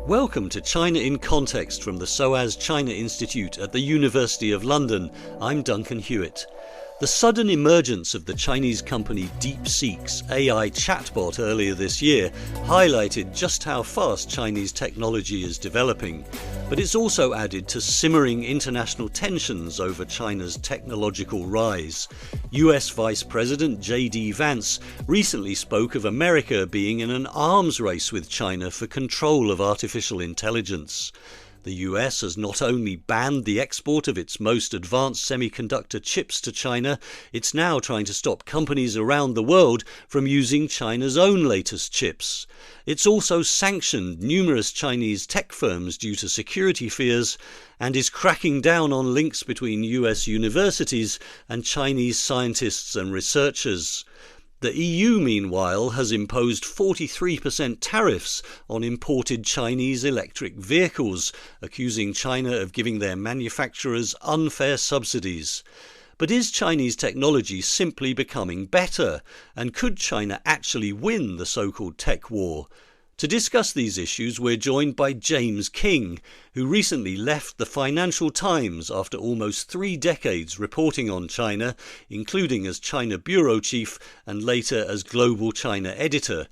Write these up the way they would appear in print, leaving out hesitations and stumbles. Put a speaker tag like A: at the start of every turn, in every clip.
A: Welcome to China in Context from the SOAS China Institute at the University of London. I'm Duncan Hewitt. The sudden emergence of the Chinese company DeepSeek's AI chatbot earlier this year highlighted just how fast Chinese technology is developing. But it's also added to simmering international tensions over China's technological rise. US Vice President J.D. Vance recently spoke of America being in an arms race with China for control of artificial intelligence. The US has not only banned the export of its most advanced semiconductor chips to China, it's now trying to stop companies around the world from using China's own latest chips. It's also sanctioned numerous Chinese tech firms due to security fears and is cracking down on links between US universities and Chinese scientists and researchers. The EU, meanwhile, has imposed 43% tariffs on imported Chinese electric vehicles, accusing China of giving their manufacturers unfair subsidies. But is Chinese technology simply becoming better? And could China actually win the so-called tech war? To discuss these issues, we're joined by James Kynge, who recently left the Financial Times after almost 3 decades reporting on China, including as China bureau chief and later as global China editor.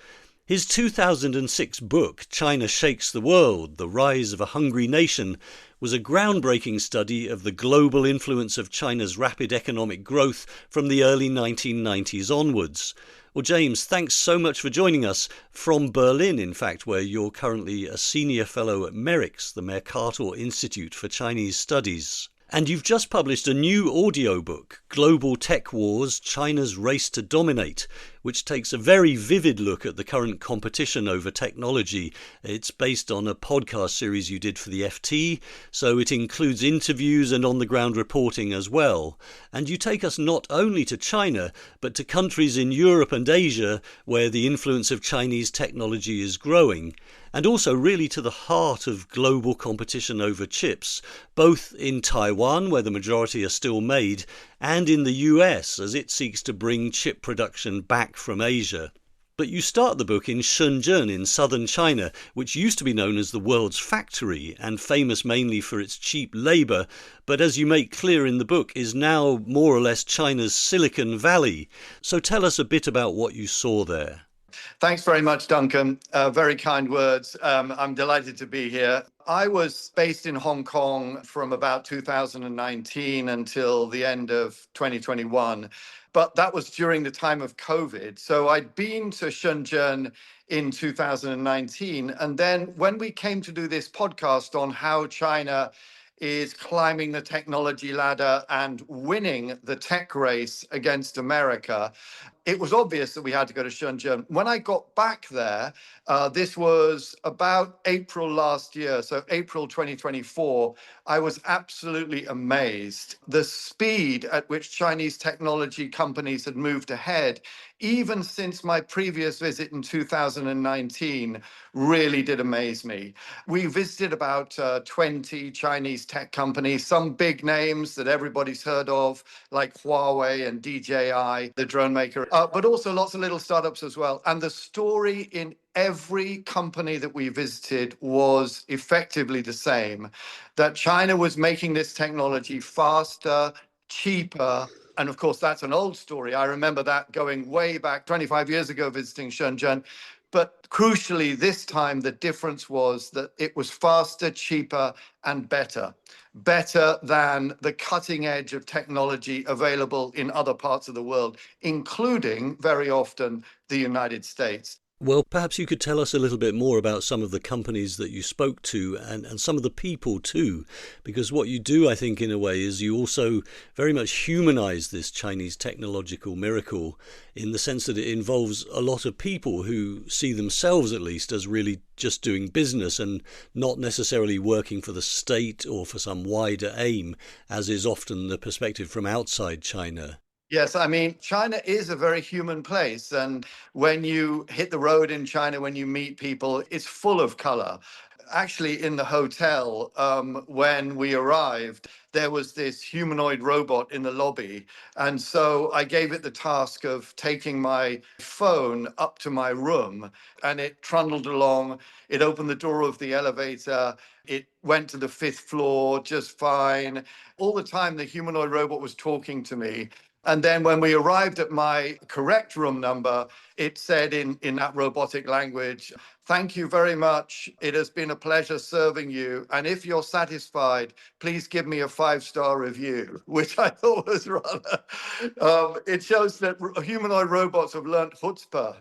A: His 2006 book, China Shakes the World: The Rise of a Hungry Nation, was a groundbreaking study of the global influence of China's rapid economic growth from the early 1990s onwards. Well, James, thanks so much for joining us from Berlin, in fact, where you're currently a senior fellow at MERICS, the Mercator Institute for Chinese Studies. And you've just published a new audiobook, Global Tech Wars: China's Race to Dominate, which takes a very vivid look at the current competition over technology. It's based on a podcast series you did for the FT, so it includes interviews and on-the-ground reporting as well. And you take us not only to China, but to countries in Europe and Asia where the influence of Chinese technology is growing, and also really to the heart of global competition over chips, both in Taiwan, where the majority are still made, and in the US, as it seeks to bring chip production back from Asia. But you start the book in Shenzhen in southern China, which used to be known as the world's factory and famous mainly for its cheap labour, but as you make clear in the book is now more or less China's Silicon Valley. So tell us a bit about what you saw there.
B: Thanks very much, Duncan. Very kind words. I'm delighted to be here. I was based in Hong Kong from about 2019 until the end of 2021, but that was during the time of COVID. So I'd been to Shenzhen in 2019. And then when we came to do this podcast on how China is climbing the technology ladder and winning the tech race against America, it was obvious that we had to go to Shenzhen. When I got back there, this was about April last year, so April 2024, I was absolutely amazed. The speed at which Chinese technology companies had moved ahead, even since my previous visit in 2019, really did amaze me. We visited about 20 Chinese tech companies, some big names that everybody's heard of, like Huawei and DJI, the drone maker, but also lots of little startups as well. And the story in every company that we visited was effectively the same, that China was making this technology faster, cheaper. And of course, that's an old story. I remember that going way back 25 years ago, visiting Shenzhen. But crucially, this time, the difference was that it was faster, cheaper, and better than the cutting edge of technology available in other parts of the world, including very often the United States.
A: Well, perhaps you could tell us a little bit more about some of the companies that you spoke to and some of the people too, because what you do, I think, in a way, is you also very much humanize this Chinese technological miracle in the sense that it involves a lot of people who see themselves, at least, as really just doing business and not necessarily working for the state or for some wider aim, as is often the perspective from outside China.
B: Yes, I mean, China is a very human place. And when you hit the road in China, when you meet people, it's full of color. actually in the hotel, when we arrived, there was this humanoid robot in the lobby. And so I gave it the task of taking my phone up to my room, and it trundled along. It opened the door of the elevator. It went to the fifth floor just fine. All the time, the humanoid robot was talking to me. And then when we arrived at my correct room number, it said in that robotic language, "Thank you very much. It has been a pleasure serving you. And if you're satisfied, please give me a 5-star review," which I thought was rather, it shows that humanoid robots have learnt chutzpah,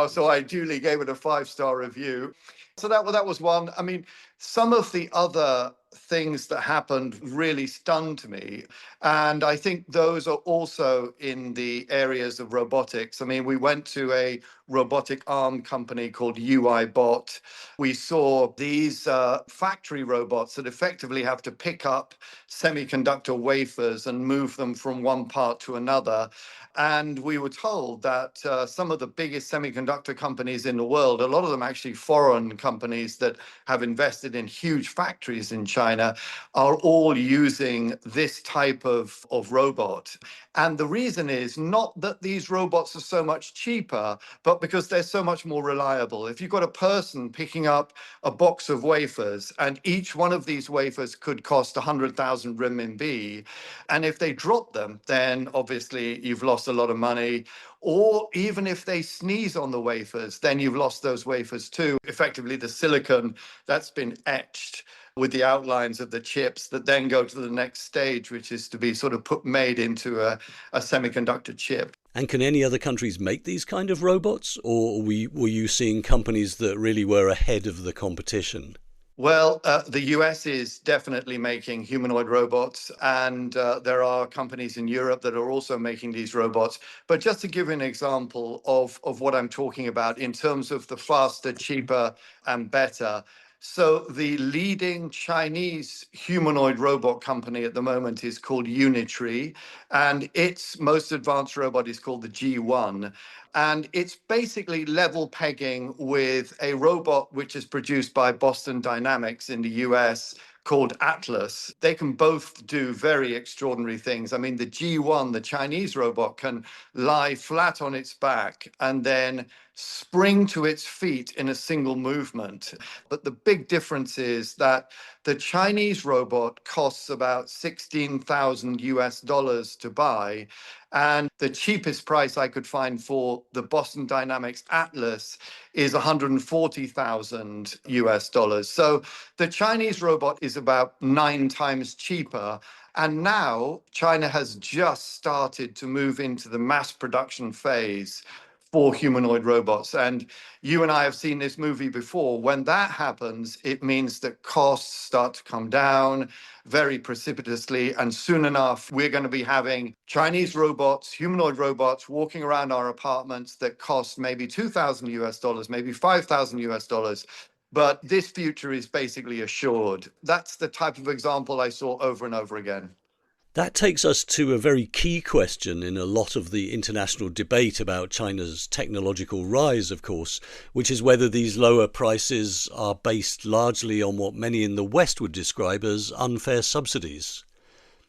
B: so I duly gave it a 5-star review. So that was one. I mean, some of the other things that happened really stunned me. And I think those are also in the areas of robotics. I mean, we went to a robotic arm company called UiBot. We saw these factory robots that effectively have to pick up semiconductor wafers and move them from one part to another. And we were told that some of the biggest semiconductor companies in the world, a lot of them actually foreign companies that have invested in huge factories in China, are all using this type of robot. And the reason is not that these robots are so much cheaper, but because they're so much more reliable. If you've got a person picking up a box of wafers, and each one of these wafers could cost 100,000 renminbi, and if they drop them, then obviously you've lost a lot of money. Or even if they sneeze on the wafers, then you've lost those wafers too. Effectively, the silicon that's been etched with the outlines of the chips that then go to the next stage, which is to be sort of made into a semiconductor chip.
A: And can any other countries make these kind of robots, or were you seeing companies that really were ahead of the competition?
B: Well, the US is definitely making humanoid robots, and there are companies in Europe that are also making these robots. But just to give you an example of what I'm talking about in terms of the faster, cheaper, and better. So the leading Chinese humanoid robot company at the moment is called Unitree, and its most advanced robot is called the G1. And it's basically level pegging with a robot which is produced by Boston Dynamics in the US called Atlas. They can both do very extraordinary things. I mean, the G1, the Chinese robot, can lie flat on its back and then spring to its feet in a single movement. But the big difference is that the Chinese robot costs about 16,000 US dollars to buy. And the cheapest price I could find for the Boston Dynamics Atlas is 140,000 US dollars. So the Chinese robot is about 9 times cheaper. And now China has just started to move into the mass production phase for humanoid robots. And you and I have seen this movie before. When that happens, it means that costs start to come down very precipitously. And soon enough, we're going to be having Chinese robots, humanoid robots walking around our apartments that cost maybe 2,000 US dollars, maybe 5,000 US dollars. But this future is basically assured. That's the type of example I saw over and over again.
A: That takes us to a very key question in a lot of the international debate about China's technological rise, of course, which is whether these lower prices are based largely on what many in the West would describe as unfair subsidies.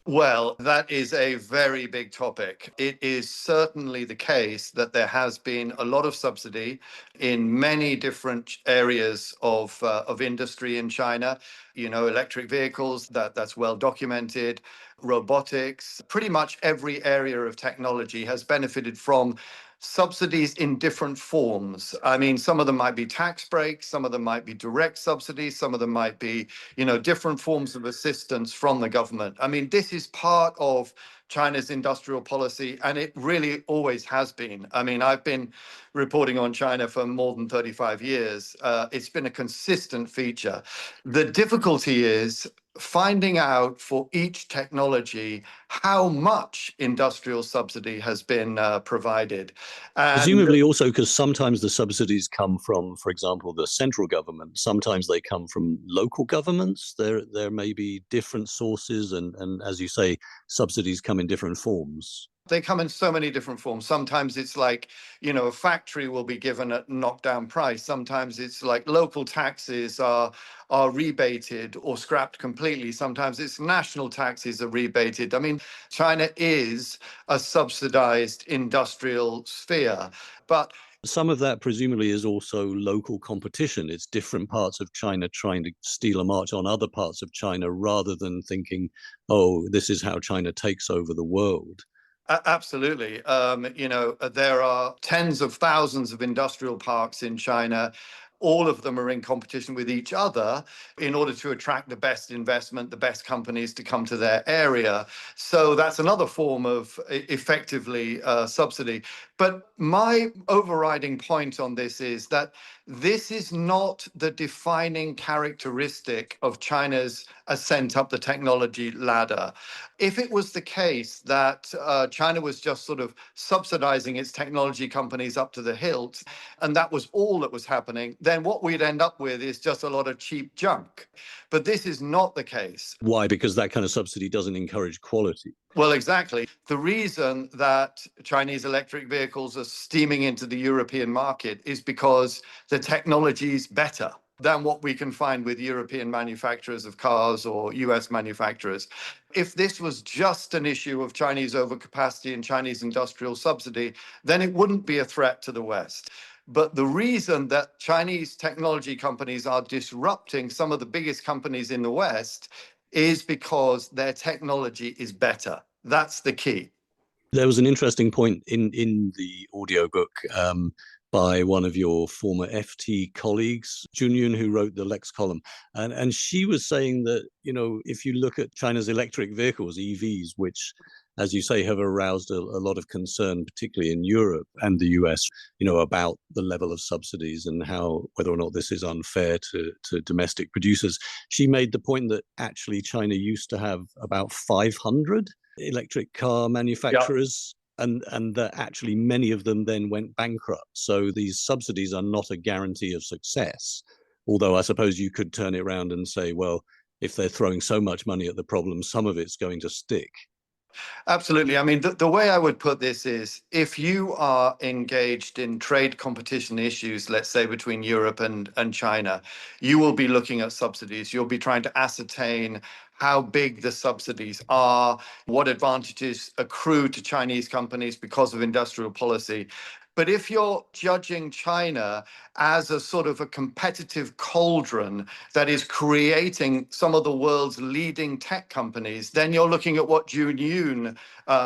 B: Well, that is a very big topic. It is certainly the case that there has been a lot of subsidy in many different areas of industry in China. Electric vehicles, that's well documented. Robotics, pretty much every area of technology has benefited from subsidies in different forms. I mean, some of them might be tax breaks, some of them might be direct subsidies, some of them might be, different forms of assistance from the government. I mean, this is part of China's industrial policy, and it really always has been. I mean, I've been reporting on China for more than 35 years. It's been a consistent feature. The difficulty is finding out for each technology how much industrial subsidy has been provided. And
A: Presumably also because sometimes the subsidies come from, for example, the central government. Sometimes they come from local governments. There may be different sources and as you say, subsidies come in different forms.
B: They come in so many different forms. Sometimes it's like, a factory will be given a knockdown price. Sometimes it's like local taxes are rebated or scrapped completely. Sometimes it's national taxes are rebated. I mean, China is a subsidized industrial sphere, but
A: Some of that presumably is also local competition. It's different parts of China trying to steal a march on other parts of China rather than thinking, oh, this is how China takes over the world.
B: Absolutely. There are tens of thousands of industrial parks in China. All of them are in competition with each other in order to attract the best investment, the best companies to come to their area. So that's another form of effectively subsidy. But my overriding point on this is that this is not the defining characteristic of China's ascent up the technology ladder. If it was the case that China was just sort of subsidizing its technology companies up to the hilt, and that was all that was happening, then what we'd end up with is just a lot of cheap junk. But this is not the case.
A: Why? Because that kind of subsidy doesn't encourage quality.
B: Well, exactly. The reason that Chinese electric vehicles are steaming into the European market is because the technology is better than what we can find with European manufacturers of cars or US manufacturers. If this was just an issue of Chinese overcapacity and Chinese industrial subsidy, then it wouldn't be a threat to the West. But the reason that Chinese technology companies are disrupting some of the biggest companies in the West is because their technology is better. That's the key.
A: There was an interesting point in the audiobook by one of your former FT colleagues, Junyun, who wrote the Lex column. And she was saying that, if you look at China's electric vehicles, EVs, which, as you say, have aroused a lot of concern, particularly in Europe and the US, about the level of subsidies and how whether or not this is unfair to domestic producers. She made the point that actually China used to have about 500 electric car manufacturers, and that actually many of them then went bankrupt. So these subsidies are not a guarantee of success. Although I suppose you could turn it around and say, well, if they're throwing so much money at the problem, some of it's going to stick.
B: Absolutely. I mean, the way I would put this is if you are engaged in trade competition issues, let's say between Europe and China, you will be looking at subsidies. You'll be trying to ascertain how big the subsidies are, what advantages accrue to Chinese companies because of industrial policy. But if you're judging China as a sort of a competitive cauldron that is creating some of the world's leading tech companies, then you're looking at what Jun Yoon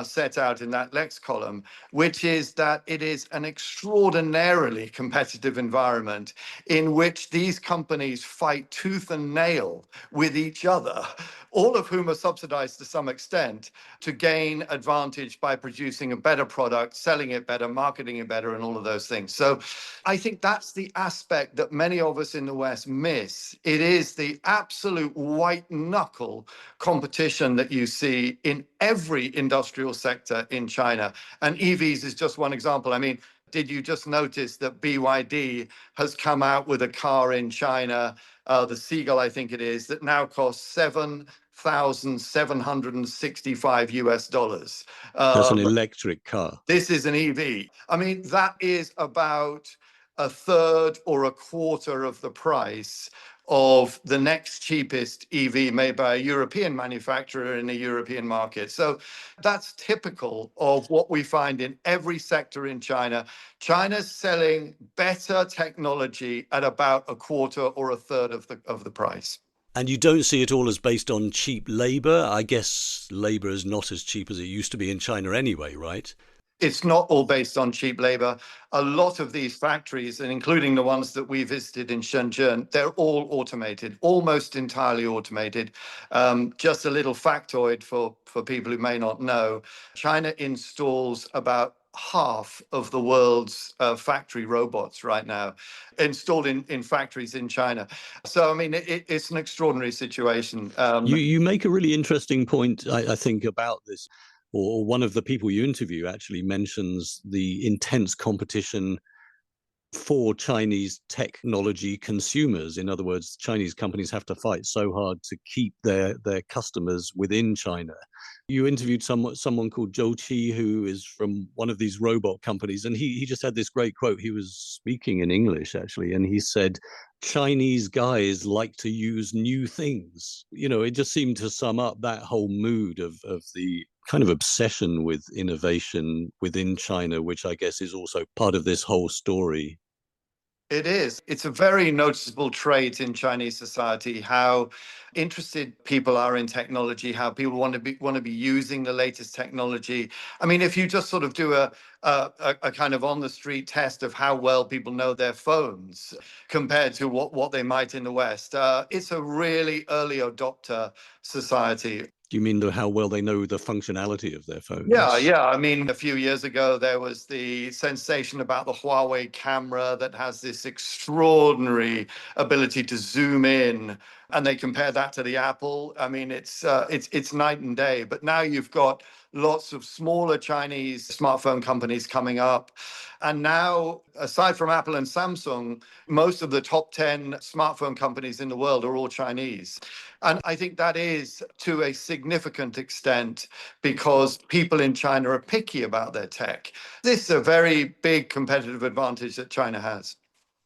B: set out in that Lex column, which is that it is an extraordinarily competitive environment in which these companies fight tooth and nail with each other, all of whom are subsidized to some extent, to gain advantage by producing a better product, selling it better, marketing it better, and all of those things. So I think that's the aspect that many of us in the West miss. It is the absolute white knuckle competition that you see in every industrial sector in China. And EVs is just one example. I mean, did you just notice that BYD has come out with a car in China, the Seagull, I think it is, that now costs $7,765 US.
A: That's an electric car.
B: This is an EV. I mean, that is about a third or a quarter of the price of the next cheapest EV made by a European manufacturer in a European market. So that's typical of what we find in every sector in China. China's selling better technology at about a quarter or a third of the price.
A: And you don't see it all as based on cheap labor. I guess labor is not as cheap as it used to be in China anyway, right?
B: It's not all based on cheap labor. A lot of these factories, and including the ones that we visited in Shenzhen, they're all automated, almost entirely automated. Just a little factoid for people who may not know, China installs about half of the world's factory robots right now, installed in factories in China. So, I mean, it's an extraordinary situation.
A: You make a really interesting point, I think, about this. Or one of the people you interview actually mentions the intense competition for Chinese technology consumers. In other words, Chinese companies have to fight so hard to keep their customers within China. You interviewed someone called Zhou Qi, who is from one of these robot companies, and he just had this great quote. He was speaking in English, actually, and he said, Chinese guys like to use new things. It just seemed to sum up that whole mood of the kind of obsession with innovation within China, which I guess is also part of this whole story.
B: It is. It's a very noticeable trait in Chinese society how interested people are in technology, how people want to be using the latest technology. I mean, if you just sort of do a kind of on the street test of how well people know their phones compared to what they might in the West, it's a really early adopter society.
A: Do you mean how well they know the functionality of their phones?
B: Yeah. I mean, a few years ago, there was the sensation about the Huawei camera that has this extraordinary ability to zoom in, and they compare that to the Apple. I mean, it's night and day. But now you've got lots of smaller Chinese smartphone companies coming up. And now, aside from Apple and Samsung, most of the top 10 smartphone companies in the world are all Chinese. And I think that is, to a significant extent, because people in China are picky about their tech. This is a very big competitive advantage that China has.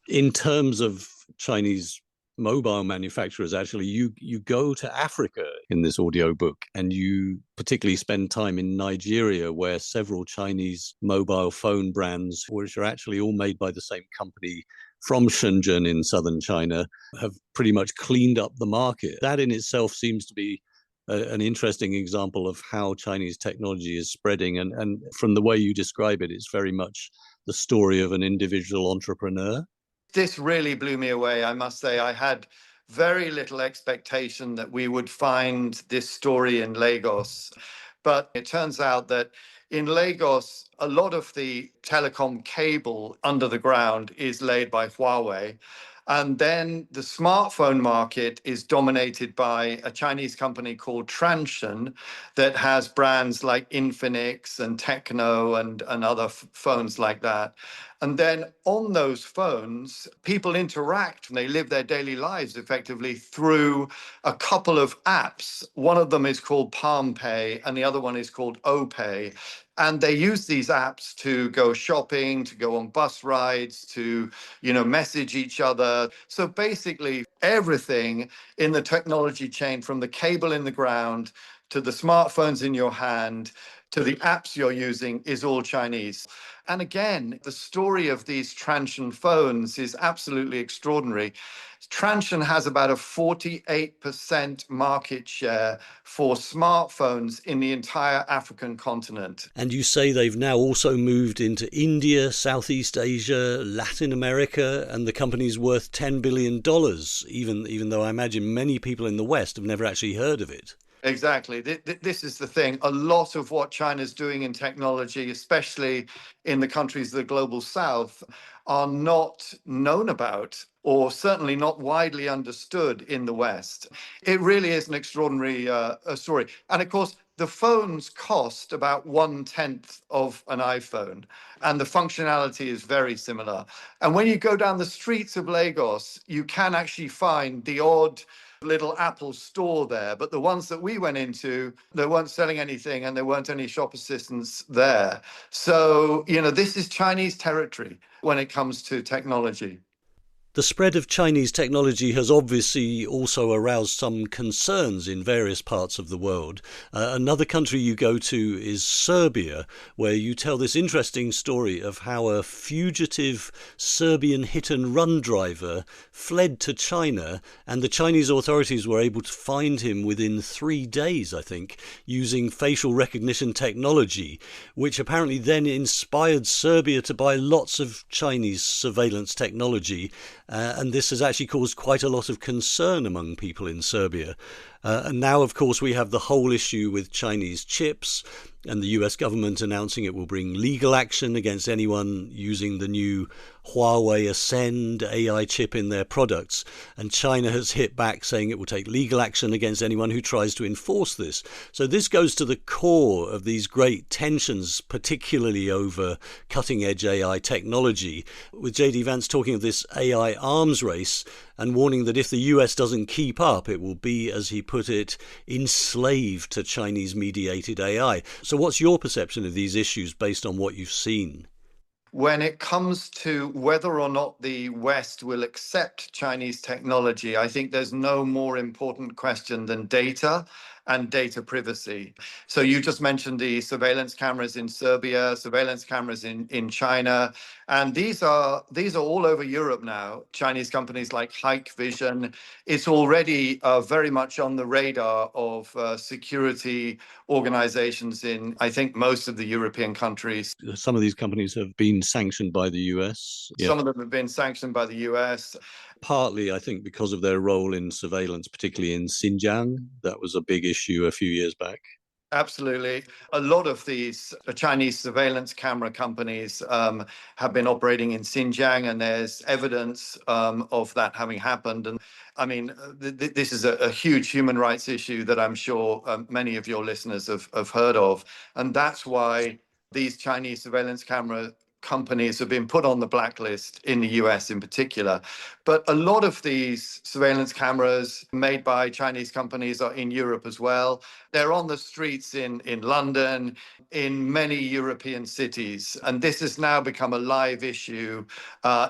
A: In terms of Chinese mobile manufacturers, actually, you go to Africa in this audiobook, and you particularly spend time in Nigeria, where several Chinese mobile phone brands, which are actually all made by the same company from Shenzhen in southern China, have pretty much cleaned up the market. That in itself seems to be an interesting example of how Chinese technology is spreading. And from the way you describe it, it's very much the story of an individual entrepreneur.
B: This really blew me away, I must say. I had very little expectation that we would find this story in Lagos. But it turns out that in Lagos, a lot of the telecom cable under the ground is laid by Huawei. And then the smartphone market is dominated by a Chinese company called Transon that has brands like Infinix and Techno and other phones like that. And then on those phones, people interact and they live their daily lives effectively through a couple of apps. One of them is called Palm Pay and the other one is called OPay. And they use these apps to go shopping, to go on bus rides, to, message each other. So basically everything in the technology chain, from the cable in the ground to the smartphones in your hand to the apps you're using, is all Chinese. And again, the story of these Transon phones is absolutely extraordinary. Transon has about a 48% market share for smartphones in the entire African continent.
A: And you say they've now also moved into India, Southeast Asia, Latin America, and the company's worth $10 billion, even though I imagine many people in the West have never actually heard of it.
B: Exactly. This is the thing. A lot of what China's doing in technology, especially in the countries of the global south, are not known about, or certainly not widely understood in the West. It really is an extraordinary story. And of course, the phones cost about 1/10 of an iPhone, and the functionality is very similar. And when you go down the streets of Lagos, you can actually find the odd little Apple store there, but the ones that we went into, they weren't selling anything and there weren't any shop assistants there. So, this is Chinese territory when it comes to technology.
A: The spread of Chinese technology has obviously also aroused some concerns in various parts of the world. Another country you go to is Serbia, where you tell this interesting story of how a fugitive Serbian hit-and-run driver fled to China, and the Chinese authorities were able to find him within 3 days, I think, using facial recognition technology, which apparently then inspired Serbia to buy lots of Chinese surveillance technology. And this has actually caused quite a lot of concern among people in Serbia. And now, of course, we have the whole issue with Chinese chips. and the US government announcing it will bring legal action against anyone using the new Huawei Ascend AI chip in their products. And China has hit back saying it will take legal action against anyone who tries to enforce this. So this goes to the core of these great tensions, particularly over cutting-edge AI technology, with J.D. Vance talking of this AI arms race and warning that if the US doesn't keep up, it will be, as he put it, enslaved to Chinese-mediated AI. So what's your perception of these issues based on what you've seen?
B: When it comes to whether or not the West will accept Chinese technology, I think there's no more important question than data and data privacy. So you just mentioned the surveillance cameras in Serbia, surveillance cameras in China, and these are all over Europe now. Chinese companies like Hikvision. It's already very much on the radar of security organizations in, I think, most of the European countries.
A: Some of these companies have been sanctioned by the US. Yeah.
B: Some of them have been sanctioned by the US.
A: Partly, I think, because of their role in surveillance, particularly in Xinjiang. That was a big issue a few years back.
B: Absolutely. A lot of these Chinese surveillance camera companies have been operating in Xinjiang, and there's evidence of that having happened. And I mean, this is a huge human rights issue that I'm sure many of your listeners have heard of. And that's why these Chinese surveillance camera companies have been put on the blacklist in the US in particular. But a lot of these surveillance cameras made by Chinese companies are in Europe as well. They're on the streets in London, in many European cities. And this has now become a live issue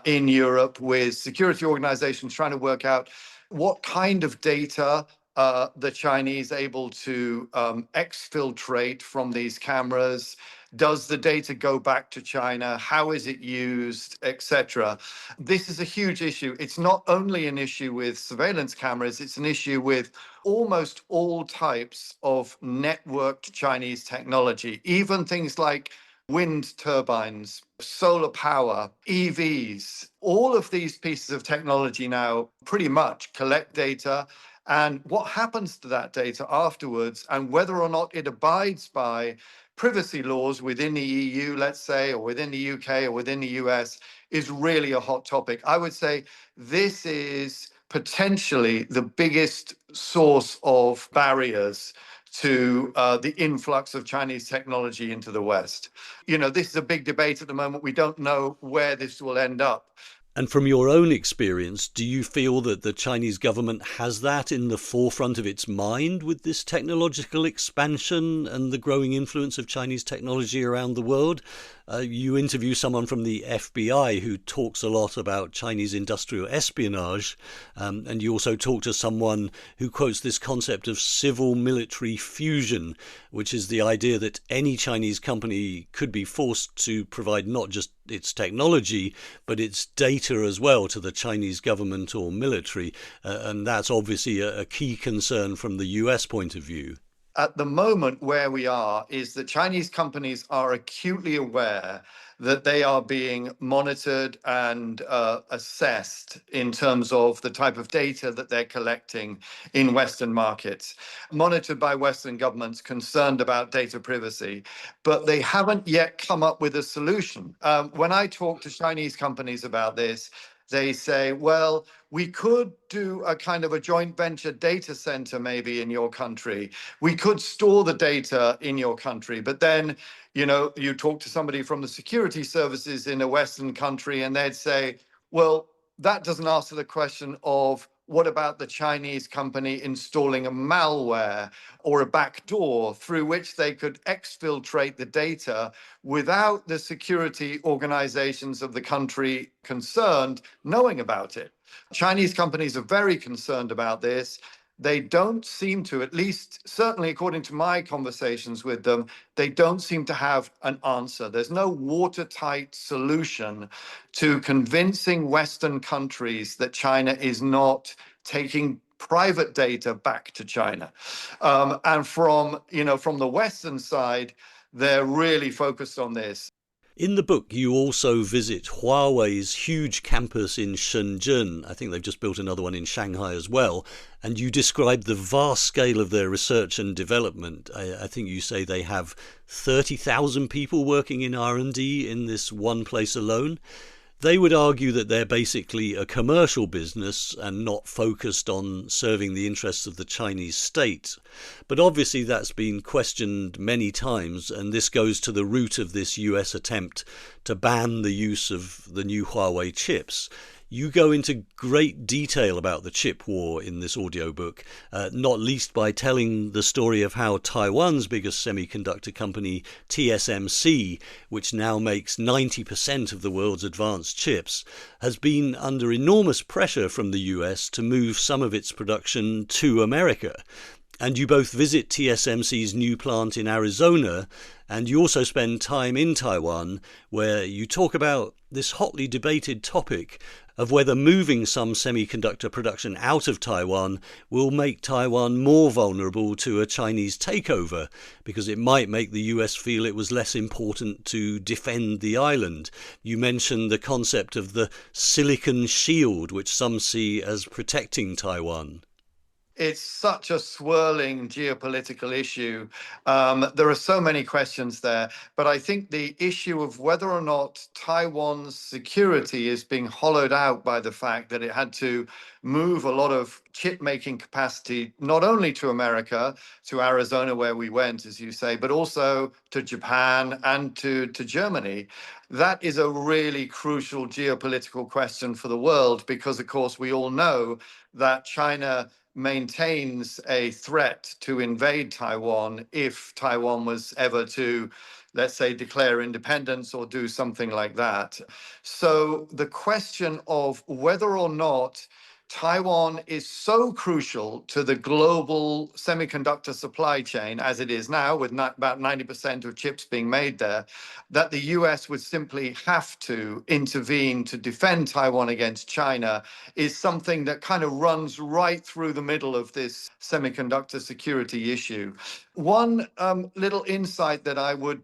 B: in Europe, with security organizations trying to work out what kind of data the Chinese able to exfiltrate from these cameras. Does the data go back to China? How is it used, etc.? This is a huge issue. It's not only an issue with surveillance cameras, it's an issue with almost all types of networked Chinese technology, even things like wind turbines, solar power, EVs. All of these pieces of technology now pretty much collect data. And what happens to that data afterwards, and whether or not it abides by privacy laws within the EU, let's say, or within the UK or within the US, is really a hot topic. I would say this is potentially the biggest source of barriers to the influx of Chinese technology into the West. You know, this is a big debate at the moment. We don't know where this will end up.
A: And from your own experience, do you feel that the Chinese government has that in the forefront of its mind with this technological expansion and the growing influence of Chinese technology around the world? You interview someone from the FBI who talks a lot about Chinese industrial espionage, and you also talk to someone who quotes this concept of civil-military fusion, which is the idea that any Chinese company could be forced to provide not just its technology, but its data as well to the Chinese government or military. And that's obviously a key concern from the US point of view.
B: At the moment, where we are is that Chinese companies are acutely aware that they are being monitored and assessed in terms of the type of data that they're collecting in Western markets, monitored by Western governments concerned about data privacy, but they haven't yet come up with a solution. When I talk to Chinese companies about this, they say, well, we could do a kind of a joint venture data center maybe in your country. We could store the data in your country. But then, you know, you talk to somebody from the security services in a Western country and they'd say, well, that doesn't answer the question of what about the Chinese company installing a malware or a backdoor through which they could exfiltrate the data without the security organizations of the country concerned knowing about it? Chinese companies are very concerned about this. They don't seem to, at least certainly according to my conversations with them, they don't seem to have an answer. There's no watertight solution to convincing Western countries that China is not taking private data back to China. And from the Western side, they're really focused on this.
A: In the book, you also visit Huawei's huge campus in Shenzhen. I think they've just built another one in Shanghai as well. And you describe the vast scale of their research and development. I think you say they have 30,000 people working in R&D in this one place alone. They would argue that they're basically a commercial business and not focused on serving the interests of the Chinese state. But obviously that's been questioned many times, and this goes to the root of this US attempt to ban the use of the new Huawei chips. You go into great detail about the chip war in this audiobook, not least by telling the story of how Taiwan's biggest semiconductor company, TSMC, which now makes 90% of the world's advanced chips, has been under enormous pressure from the US to move some of its production to America. And you both visit TSMC's new plant in Arizona, and you also spend time in Taiwan, where you talk about this hotly debated topic of whether moving some semiconductor production out of Taiwan will make Taiwan more vulnerable to a Chinese takeover, because it might make the US feel it was less important to defend the island. You mentioned the concept of the silicon shield, which some see as protecting Taiwan.
B: It's such a swirling geopolitical issue. There are so many questions there, but I think the issue of whether or not Taiwan's security is being hollowed out by the fact that it had to move a lot of chip making capacity, not only to America, to Arizona, where we went, as you say, but also to Japan and to Germany. That is a really crucial geopolitical question for the world, because, of course, we all know that China maintains a threat to invade Taiwan if Taiwan was ever to, let's say, declare independence or do something like that. So the question of whether or not Taiwan is so crucial to the global semiconductor supply chain as it is now, with about 90% of chips being made there, that the US would simply have to intervene to defend Taiwan against China, is something that kind of runs right through the middle of this semiconductor security issue. One little insight that I would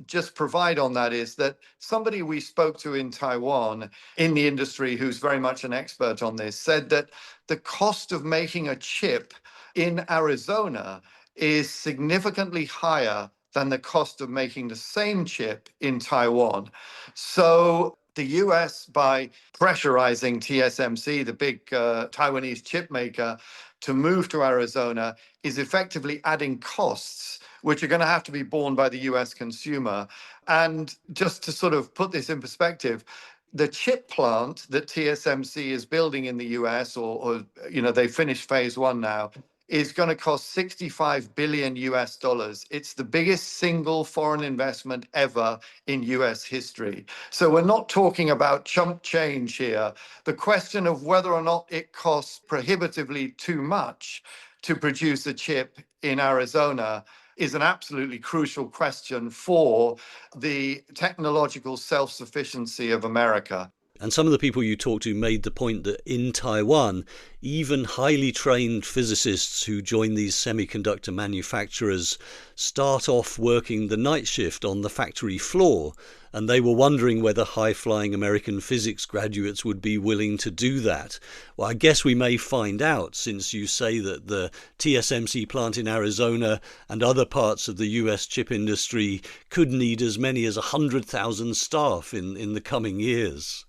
B: just provide on that is that somebody we spoke to in Taiwan in the industry, who's very much an expert on this, said that the cost of making a chip in Arizona is significantly higher than the cost of making the same chip in Taiwan. So the US, by pressurizing TSMC, the big Taiwanese chip maker, to move to Arizona, is effectively adding costs which are going to have to be borne by the US consumer. And just to sort of put this in perspective, the chip plant that TSMC is building in the US, or they finished phase one now, is going to cost 65 billion US dollars. It's the biggest single foreign investment ever in US history. So we're not talking about chump change here. The question of whether or not it costs prohibitively too much to produce a chip in Arizona is an absolutely crucial question for the technological self-sufficiency of America.
A: And some of the people you talked to made the point that in Taiwan, even highly trained physicists who join these semiconductor manufacturers start off working the night shift on the factory floor. And they were wondering whether high-flying American physics graduates would be willing to do that. Well, I guess we may find out, since you say that the TSMC plant in Arizona and other parts of the US chip industry could need as many as 100,000 staff in the coming years.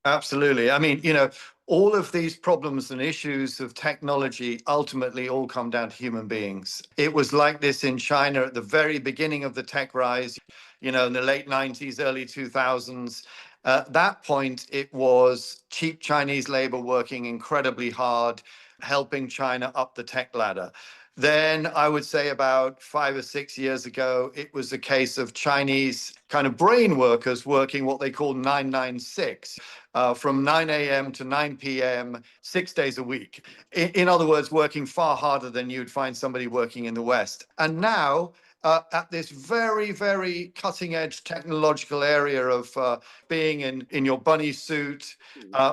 B: Absolutely. I mean, all of these problems and issues of technology ultimately all come down to human beings. It was like this in China at the very beginning of the tech rise, in the late 90s, early 2000s. At that point, it was cheap Chinese labor working incredibly hard, helping China up the tech ladder. Then I would say about 5 or 6 years ago, it was a case of Chinese kind of brain workers working what they call 996, from 9 a.m. to 9 p.m., 6 days a week. In other words, working far harder than you'd find somebody working in the West. And now at this very, very cutting edge technological area of being in your bunny suit,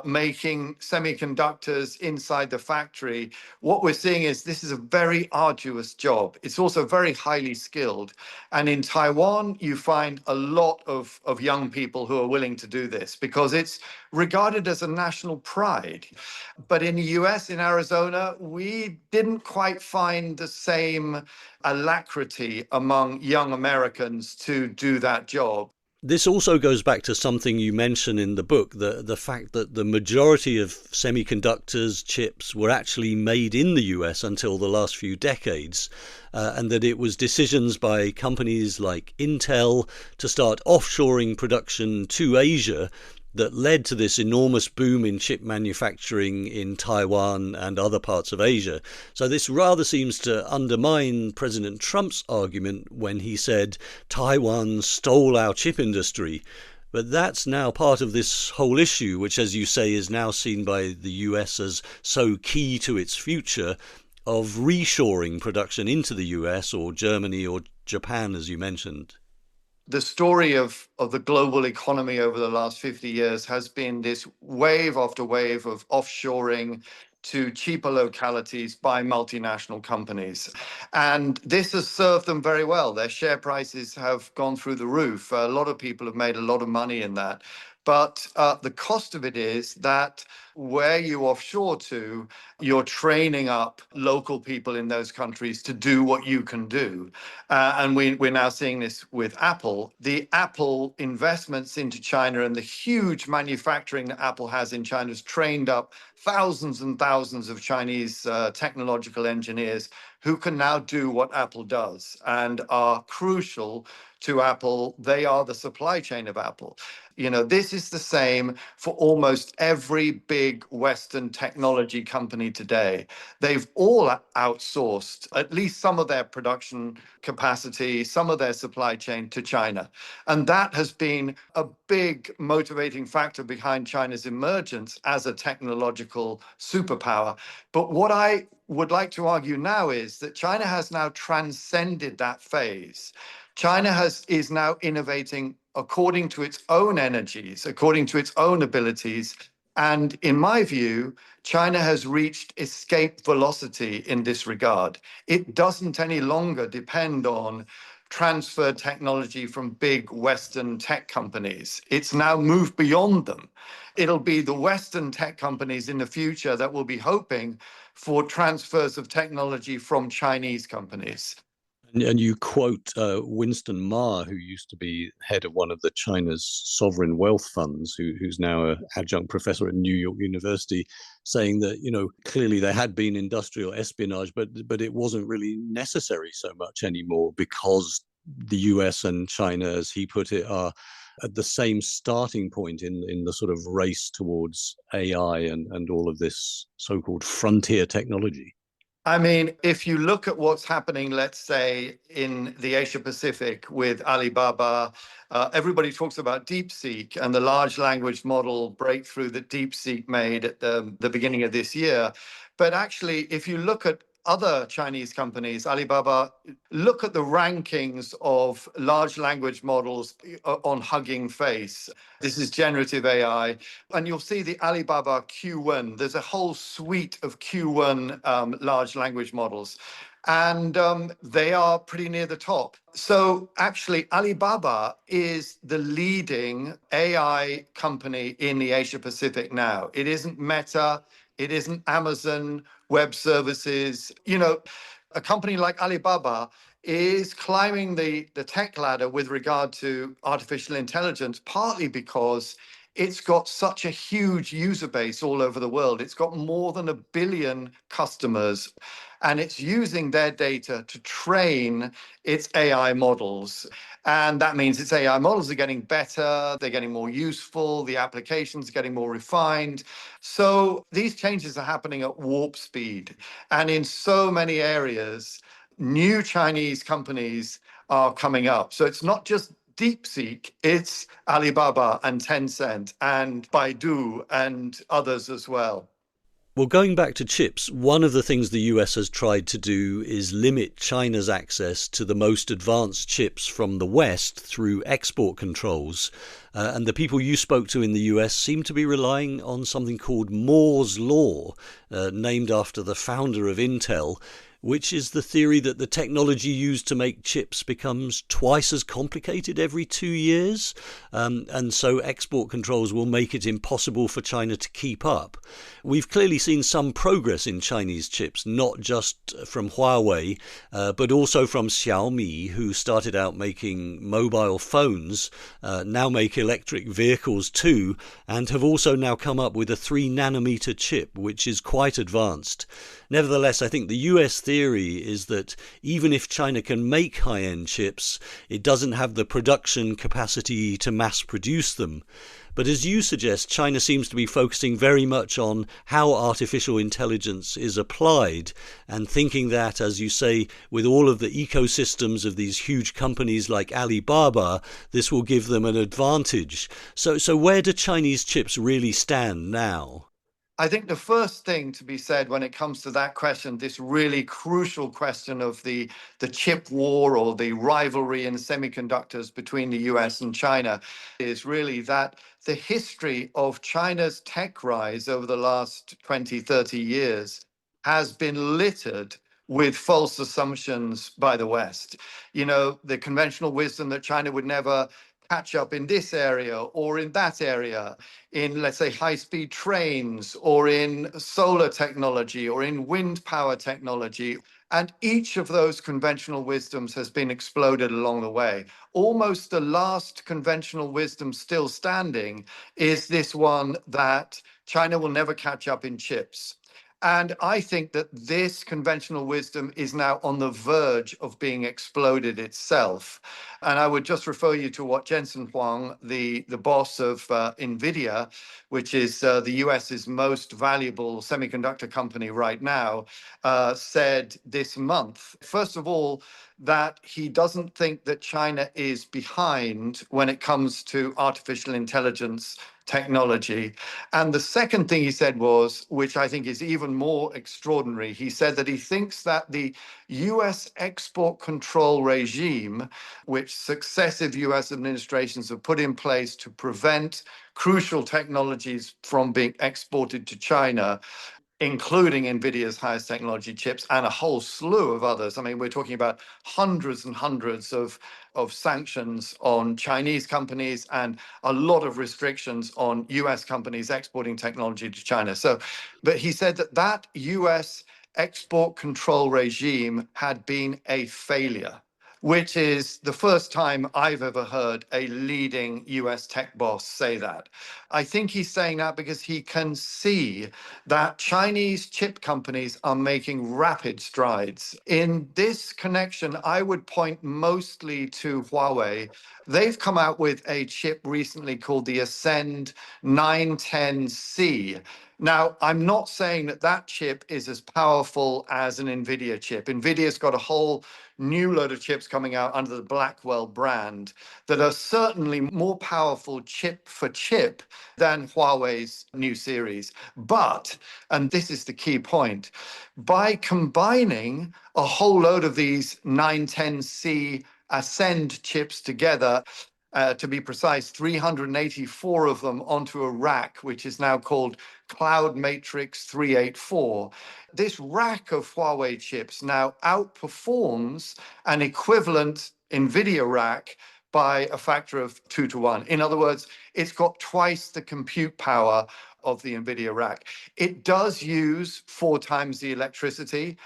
B: making semiconductors inside the factory. What we're seeing is this is a very arduous job. It's also very highly skilled. And in Taiwan, you find a lot of young people who are willing to do this because it's regarded as a national pride. But in the US, in Arizona, we didn't quite find the same alacrity among young Americans to do that job.
A: This also goes back to something you mention in the book, the fact that the majority of semiconductors, chips, were actually made in the US until the last few decades, and that it was decisions by companies like Intel to start offshoring production to Asia that led to this enormous boom in chip manufacturing in Taiwan and other parts of Asia. So this rather seems to undermine President Trump's argument when he said Taiwan stole our chip industry. But that's now part of this whole issue, which, as you say, is now seen by the US as so key to its future, of reshoring production into the US or Germany or Japan, as you mentioned.
B: The story of the global economy over the last 50 years has been this wave after wave of offshoring to cheaper localities by multinational companies. And this has served them very well. Their share prices have gone through the roof. A lot of people have made a lot of money in that. But the cost of it is that where you offshore to, you're training up local people in those countries to do what you can do. And we're now seeing this with Apple. The Apple investments into China and the huge manufacturing that Apple has in China has trained up thousands and thousands of Chinese technological engineers who can now do what Apple does and are crucial to Apple. They are the supply chain of Apple. You know, this is the same for almost every big Western technology company today. They've all outsourced at least some of their production capacity, some of their supply chain to China. And that has been a big motivating factor behind China's emergence as a technological superpower. But what I would like to argue now is that China has now transcended that phase. China is now innovating according to its own energies, according to its own abilities. And in my view, China has reached escape velocity in this regard. It doesn't any longer depend on transferred technology from big Western tech companies. It's now moved beyond them. It'll be the Western tech companies in the future that will be hoping for transfers of technology from Chinese companies.
A: And you quote Winston Ma, who used to be head of one of the China's sovereign wealth funds, who's now an adjunct professor at New York University, saying that, you know, clearly there had been industrial espionage, but it wasn't really necessary so much anymore because the US and China, as he put it, are at the same starting point in the sort of race towards AI and all of this so-called frontier technology.
B: I mean, if you look at what's happening, let's say, in the Asia Pacific with Alibaba, everybody talks about DeepSeek and the large language model breakthrough that DeepSeek made at the beginning of this year. But actually, if you look at other Chinese companies, Alibaba, look at the rankings of large language models on Hugging Face. This is generative AI. And you'll see the Alibaba Q1. There's a whole suite of Q1 large language models. And they are pretty near the top. So actually, Alibaba is the leading AI company in the Asia Pacific now. It isn't Meta. It isn't Amazon Web Services. You know, a company like Alibaba is climbing the tech ladder with regard to artificial intelligence, partly because it's got such a huge user base all over the world. It's got more than 1 billion customers, and it's using their data to train its AI models. And that means its AI models are getting better, they're getting more useful, the applications are getting more refined. So these changes are happening at warp speed. And in so many areas, new Chinese companies are coming up. So it's not just DeepSeek, it's Alibaba and Tencent and Baidu and others as well.
A: Well, going back to chips, one of the things the US has tried to do is limit China's access to the most advanced chips from the West through export controls. And the people you spoke to in the US seem to be relying on something called Moore's Law, named after the founder of Intel, which is the theory that the technology used to make chips becomes twice as complicated every 2 years. And so export controls will make it impossible for China to keep up. We've clearly seen some progress in Chinese chips, not just from Huawei, but also from Xiaomi, who started out making mobile phones, now make electric vehicles too, and have also now come up with a 3 nanometer chip, which is quite advanced. Nevertheless, I think the US theory is that even if China can make high-end chips, it doesn't have the production capacity to mass produce them. But as you suggest, China seems to be focusing very much on how artificial intelligence is applied and thinking that, as you say, with all of the ecosystems of these huge companies like Alibaba, this will give them an advantage. So where do Chinese chips really stand now?
B: I think the first thing to be said when it comes to that question, this really crucial question of the chip war or the rivalry in semiconductors between the US and China, is really that the history of China's tech rise over the last 20, 30 years has been littered with false assumptions by the West. You know, the conventional wisdom that China would never catch up in this area or in that area, in, let's say, high-speed trains or in solar technology or in wind power technology. And each of those conventional wisdoms has been exploded along the way. Almost the last conventional wisdom still standing is this one that China will never catch up in chips. And I think that this conventional wisdom is now on the verge of being exploded itself. And I would just refer you to what Jensen Huang, the boss of NVIDIA, which is the US's most valuable semiconductor company right now, said this month. First of all, that he doesn't think that China is behind when it comes to artificial intelligence technology. And the second thing he said was, which I think is even more extraordinary, he said that he thinks that the US export control regime, which successive US administrations have put in place to prevent crucial technologies from being exported to China, including NVIDIA's highest technology chips and a whole slew of others. I mean, we're talking about hundreds and hundreds of sanctions on Chinese companies and a lot of restrictions on US companies exporting technology to China. So, but he said that that US export control regime had been a failure, which is the first time I've ever heard a leading US tech boss say that. I think he's saying that because he can see that Chinese chip companies are making rapid strides. In this connection, I would point mostly to Huawei. They've come out with a chip recently called the Ascend 910C. Now, I'm not saying that that chip is as powerful as an NVIDIA chip. NVIDIA's got a whole new load of chips coming out under the Blackwell brand that are certainly more powerful chip for chip than Huawei's new series. But, and this is the key point, by combining a whole load of these 910C Ascend chips together, to be precise, 384 of them onto a rack, which is now called Cloud Matrix 384. This rack of Huawei chips now outperforms an equivalent NVIDIA rack by a factor of 2 to 1. In other words, it's got twice the compute power of the NVIDIA rack. It does use 4 times the electricity,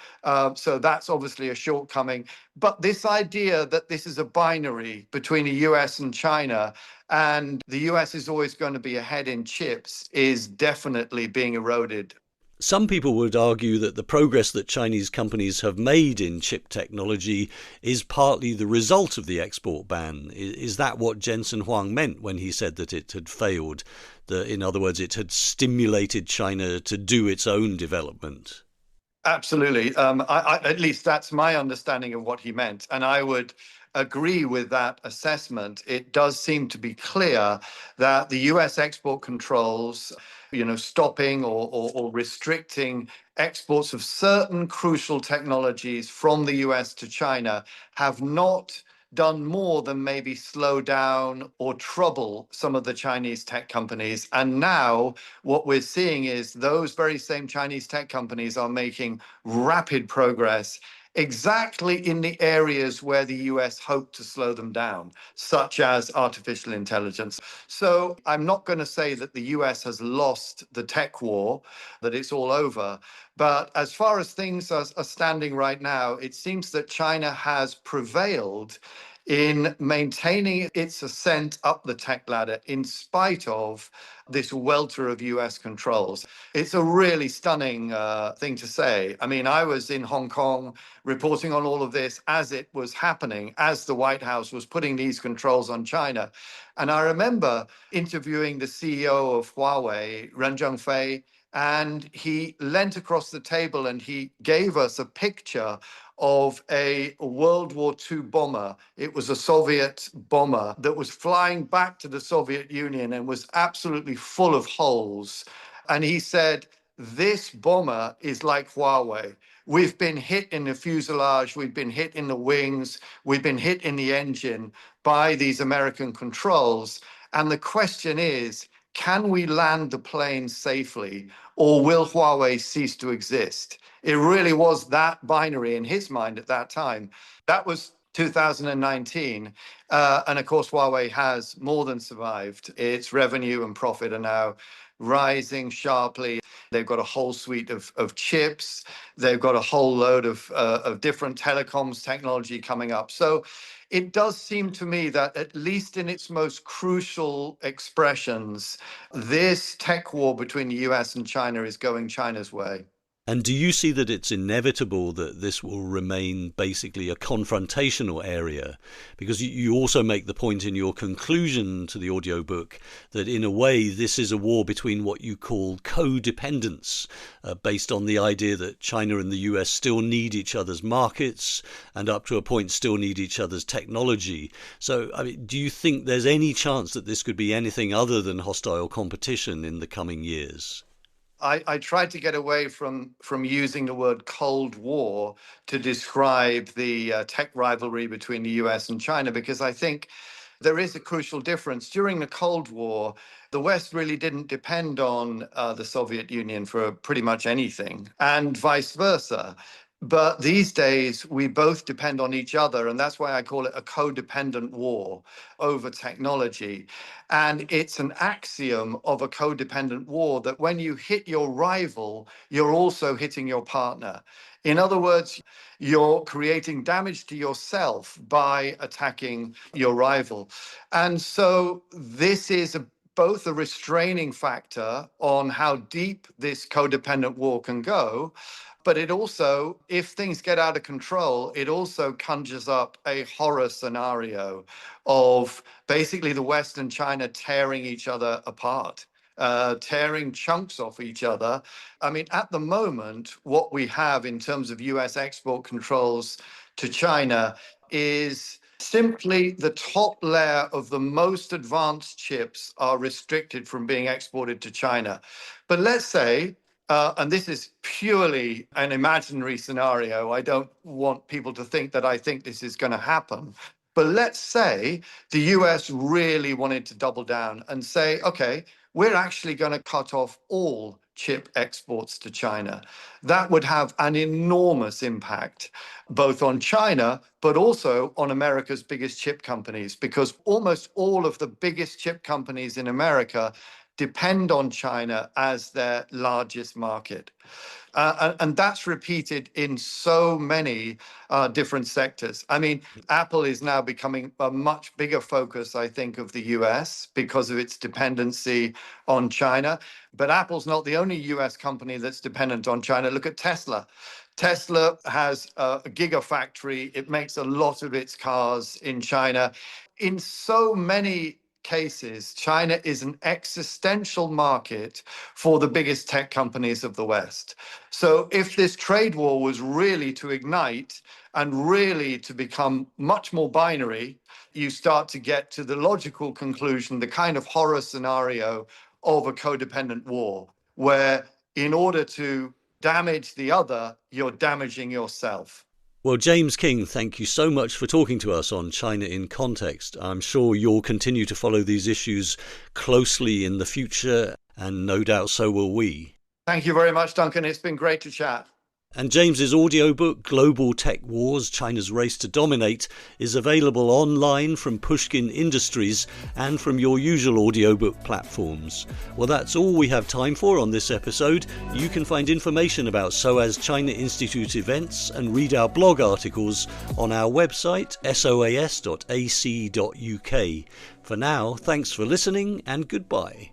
B: so that's obviously a shortcoming. But this idea that this is a binary between the US and China, and the US is always going to be ahead in chips, is definitely being eroded.
A: Some people would argue that the progress that Chinese companies have made in chip technology is partly the result of the export ban. Is that what Jensen Huang meant when he said that it had failed? In other words, it had stimulated China to do its own development?
B: Absolutely. At least that's my understanding of what he meant. And I would agree with that assessment. It does seem to be clear that the US export controls, stopping or restricting exports of certain crucial technologies from the US to China have not done more than maybe slow down or trouble some of the Chinese tech companies. And now what we're seeing is those very same Chinese tech companies are making rapid progress exactly in the areas where the US hoped to slow them down, such as artificial intelligence. So I'm not going to say that the US has lost the tech war, that it's all over. But as far as things are standing right now, it seems that China has prevailed in maintaining its ascent up the tech ladder in spite of this welter of US controls. It's a really stunning thing to say. I mean, I was in Hong Kong reporting on all of this as it was happening, as the White House was putting these controls on China. And I remember interviewing the CEO of Huawei, Ren Zhengfei, and he leant across the table and he gave us a picture of a World War II bomber. It was a Soviet bomber that was flying back to the Soviet Union and was absolutely full of holes. And he said, this bomber is like Huawei. We've been hit in the fuselage, we've been hit in the wings, we've been hit in the engine by these American controls. And the question is, can we land the plane safely, or will Huawei cease to exist? It really was that binary in his mind at that time. That was 2019. And of course, Huawei has more than survived. Its revenue and profit are now rising sharply. They've got a whole suite of chips. They've got a whole load of different telecoms technology coming up. So it does seem to me that, at least in its most crucial expressions, this tech war between the US and China is going China's way.
A: And do you see that it's inevitable that this will remain basically a confrontational area? Because you also make the point in your conclusion to the audiobook that in a way this is a war between what you call codependents, based on the idea that China and the US still need each other's markets and up to a point still need each other's technology. So, I mean, do you think there's any chance that this could be anything other than hostile competition in the coming years?
B: I tried to get away from using the word Cold War to describe the tech rivalry between the US and China, because I think there is a crucial difference. During the Cold War, the West really didn't depend on the Soviet Union for pretty much anything, and vice versa. But these days, we both depend on each other. And that's why I call it a codependent war over technology. And it's an axiom of a codependent war that when you hit your rival, you're also hitting your partner. In other words, you're creating damage to yourself by attacking your rival. And so this is both a restraining factor on how deep this codependent war can go, but it also, if things get out of control, it also conjures up a horror scenario of basically the West and China tearing each other apart, tearing chunks off each other. I mean, at the moment, what we have in terms of US export controls to China is simply the top layer of the most advanced chips are restricted from being exported to China. But let's say, and this is purely an imaginary scenario, I don't want people to think that I think this is going to happen. But let's say the US really wanted to double down and say, okay, we're actually going to cut off all chip exports to China. That would have an enormous impact, both on China, but also on America's biggest chip companies, because almost all of the biggest chip companies in America depend on China as their largest market. And that's repeated in so many different sectors. I mean, Apple is now becoming a much bigger focus, I think, of the US because of its dependency on China. But Apple's not the only US company that's dependent on China. Look at Tesla. Tesla has a gigafactory. It makes a lot of its cars in China. In so many cases, China is an existential market for the biggest tech companies of the West. So if this trade war was really to ignite and really to become much more binary, you start to get to the logical conclusion, the kind of horror scenario of a codependent war, where in order to damage the other, you're damaging yourself.
A: Well, James Kynge, thank you so much for talking to us on China in Context. I'm sure you'll continue to follow these issues closely in the future, and no doubt so will we.
B: Thank you very much, Duncan. It's been great to chat.
A: And James's audiobook, Global Tech Wars, China's Race to Dominate, is available online from Pushkin Industries and from your usual audiobook platforms. Well, that's all we have time for on this episode. You can find information about SOAS China Institute events and read our blog articles on our website, soas.ac.uk. For now, thanks for listening and goodbye.